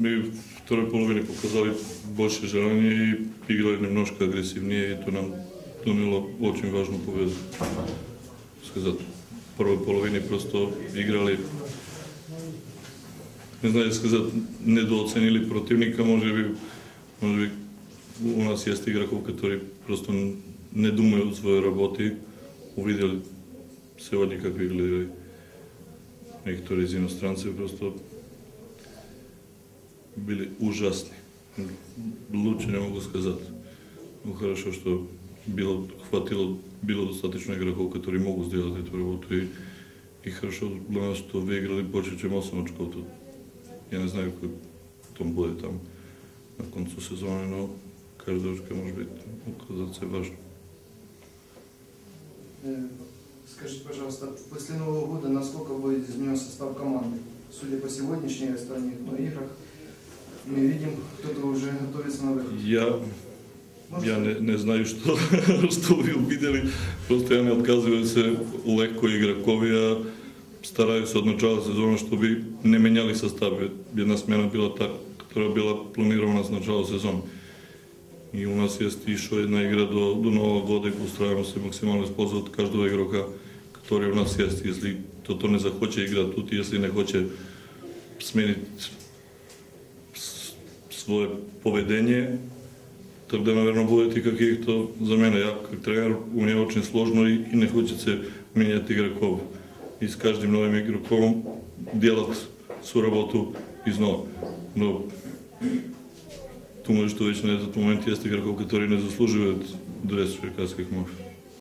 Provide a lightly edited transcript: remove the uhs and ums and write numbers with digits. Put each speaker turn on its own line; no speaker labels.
ми в второй половини показали больше желание и играли немножко агрессивнее, и то нам донело очень важную победу. Сказать, в первой половине просто играли, не знаю сказать, недооценили противника, може би у нас есть игроков, которые просто не думают о своей работе, увидели сегодня, как выглядели некоторые из иностранцев, просто были ужасны. Лучше не могу сказать. Ну хорошо, что было достаточно игроков, которые могут сделать эту работу. И хорошо для нас, что выиграли больше, чем 8 очков. Тут я не знаю, как потом будет там на концу сезона, но каждая очка может быть оказаться важна.
Скажите, пожалуйста, после Нового года насколько будет изменен состав команды? Судя по сегодняшней остальных играх, мы видим, кто-то уже готовится на выход.
Я не знаю что вы увидели, просто я не отказываю се лекко игракови, а стараюсь от начала сезона, чтобы не меняли состави. Една смена била та, которая была планирована с начала сезона. И у нас есть еще една игра до Нового года, и постараем се максимално использовать каждого игрока, который у нас есть. Если кто-то не захоче играть тут, если не хоче сменить свое поведение, тогда, наверное, будет и каких-то замены. Я, как тренер, у меня очень сложно и не хочется менять игроков. И с каждым новым игроком делать свою работу изнова. Но думаю, что вече на этот момент есть игроков, которые не заслуживают дрес черкасских мав.